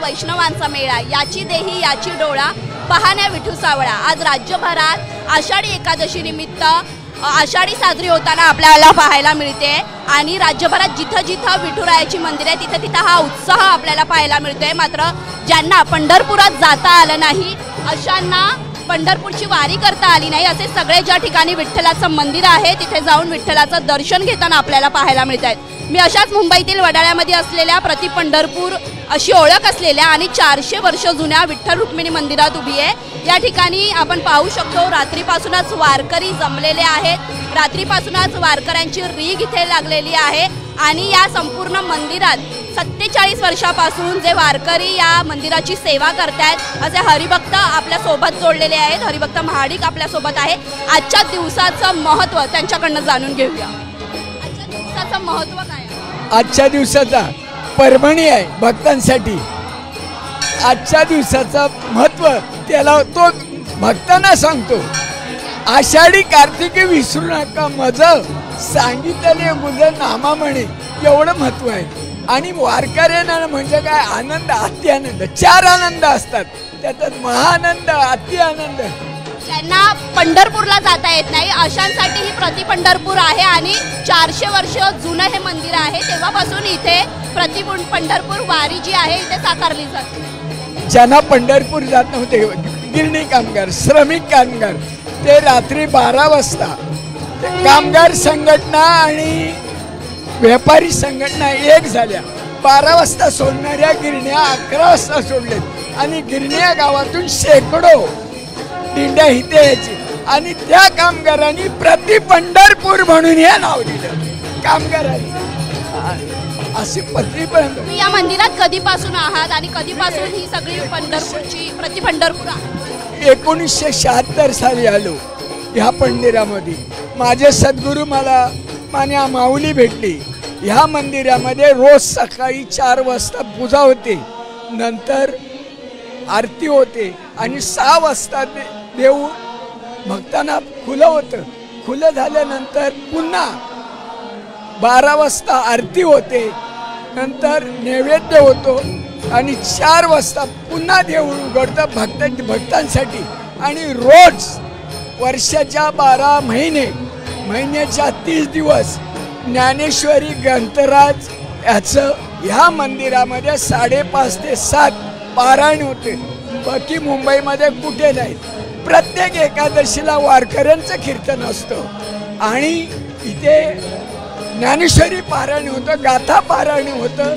वैष्णवांचा मेळा, याची देही याची डोळा, पाहण्या विठू सावळा। आज राज्यभरात आषाढी एकादशी निमित्त आषाढी साजरी होताना आपल्याला पाहायला मिळते आणि राज्यभरात जिथं जिथं विठुरायाची मंदिर आहे तिथं तिथं हा उत्साह आपल्याला पाहायला मिळतोय। मात्र ज्यांना पंढरपुरात जाता आलं नाही अशांना पंढरपूरची वारी करता आली नाही असे सगळे ज्या ठिकाणी विठ्ठलाचं मंदिर आहे तिथे जाऊन विठ्ठलाचं दर्शन घेताना आपल्याला पाहायला मिळत आहेत। मी अशाच मुंबईतील वडाळ्यामध्ये असलेल्या प्रति पंढरपूर अशी ओळख असलेल्या आणि 400 वर्ष जुन्या विठ्ठल रुक्मिणी मंदिरात उभी आहे। या ठिकाणी आपण पाहू शकतो रात्रीपासूनच वारकरी जमलेले आहेत, रात्रीपासूनच वारकऱ्यांची रीघ इथे लागलेली आहे आणि या संपूर्ण मंदिरात 47 वर्षापासून जे वारकरी या मंदिराची सेवा करतायत असे हरिभक्त आपल्या सोबत जोडलेले आहेत। हरिभक्त महाडिक आपल्या सोबत आहे। आजच्या दिवसाचं महत्त्व त्यांच्याकडनं जाणून घेऊया। आजच्या दिवसाचं महत्त्व काय आहे? आजच्या दिवसाचा पर्वणी आहे भक्तांसाठी। आजच्या दिवसाचं महत्त्व त्याला तो भक्तांना सांगतो। आषाढी कार्तिकी विसरू नका मज सांगितले मुझ नामा म्हणे, एवढं महत्त्व आहे। आणि वारकऱ्यांना म्हणजे काय आनंद, अति आनंद, 4 आनंद असतात त्याच्यात महाआनंद, अति आनंद। ज्यांना पंढरपूरला जाता येत नाही अशांसाठी ही प्रति पंढरपूर आहे आणि 400 वर्ष जुनं हे मंदिर आहे। तेव्हापासून इथे प्रति पंढरपूर वारी जी आहे इथे साकारली जाते। ज्यांना पंढरपूर जात नव्हते, गिरणी कामगार, श्रमिक कामगार, ते रात्री 12 वाजता कामगार संघटना आणि व्यापारी संघटना एक झाल्या। 12 वाजता सोडणाऱ्या गिरण्या 11 वाजता सोडलेत आणि गिरण्या गावातून शेकडो दिंड्या इथे यायची आणि त्या कामगारांनी प्रति पंढरपूर म्हणून हे नाव दिलं कामगारांनी। अशी पंढरपूर। या मंदिरात कधीपासून आहात आणि कधीपासून ही सगळी पंढरपूरची प्रति पंढरपूर आहे? 1976 साली आलो ह्या मंदिरामध्ये। माझे सद्गुरू मला मान्या माऊली भेटली। ह्या मंदिरामध्ये रोज सकाळी 4 वाजता पूजा होते, नंतर आरती होते आणि 6 वाजता देव भक्तांना खुलं होतं। खुलं झाल्यानंतर पुन्हा 12 वाजता आरती होते, नंतर नैवेद्य होतो आणि 4 वाजता पुन्हा देव उघडतं भक्तांसाठी। आणि रोज वर्षाच्या 12 महिन्याच्या 30 दिवस ज्ञानेश्वरी ग्रंथराज याचं ह्या मंदिरामध्ये 5:30 ते 7 पारायण होते। बाकी मुंबईमध्ये कुठे नाही। प्रत्येक एकादशीला वारकऱ्यांचं कीर्तन असतं आणि इथे ज्ञानेश्वरी पारायण होतं, गाथा पारायण होतं,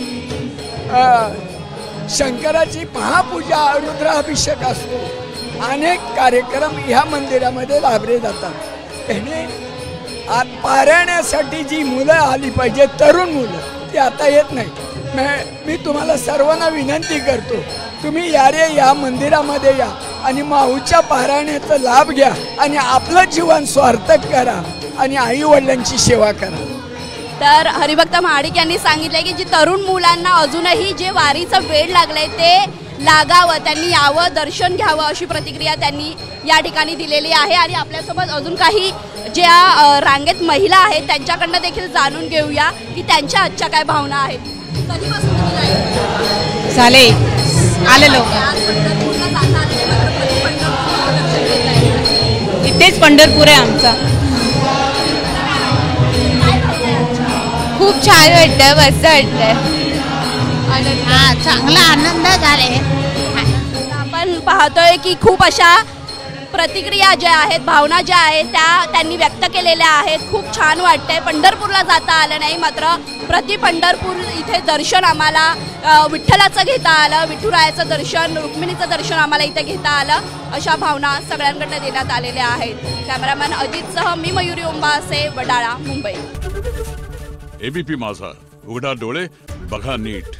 शंकराची महापूजा, रुद्राभिषेक असतो। अनेक कार्यक्रम ह्या मंदिरामध्ये लाभले जातात। त्याने पारायणासाठी जी मुलं आली पाहिजे, तरुण मुलं, ती आता येत नाही। मी तुम्हाला सर्वांना विनंती करतो, तुम्ही या मंदिरामध्ये या आणि माऊच्या पारायणाचा लाभ घ्या आणि आपलं जीवन सार्थक करा आणि आई वडिलांची सेवा करा। तर हरिभक्त महाडिक यांनी सांगितले की जी तरुण मुलांना अजूनही जे वारीचं वेळ लागलंय ते लागावं, त्यांनी यावं, दर्शन घ्यावं अशी प्रतिक्रिया त्यांनी या ठिकाणी दिलेली आहे। आणि आपल्यासोबत अजून काही ज्या रांगेत महिला आहेत त्यांच्याकडनं देखील जाणून घेऊया की त्यांच्या आजच्या काय भावना आहेत। कधीपासून झाले आलेलो इथेच पंढरपूर आहे आमचा। खूप छान वाटतंय, मस्त वाटतंय, चांगला आनंद झाले। आपण पाहतोय की खूप अशा प्रतिक्रिया ज्या आहेत, भावना ज्या आहेत त्या त्यांनी व्यक्त केलेल्या आहेत। खूप छान वाटतंय। पंढरपूरला जाता आलं नाही मात्र प्रति पंढरपूर इथे दर्शन आम्हाला विठ्ठलाचं घेता आलं, विठुरायाचं दर्शन, रुक्मिणीचं दर्शन आम्हाला इथे घेता आलं, अशा भावना सगळ्यांकडनं देण्यात आलेल्या आहेत। कॅमेरामॅन अजितसह मी मयुरी ओंबासे, वडाळा, मुंबई। एबीपी माझा, उघडा डोळे बघा नीट।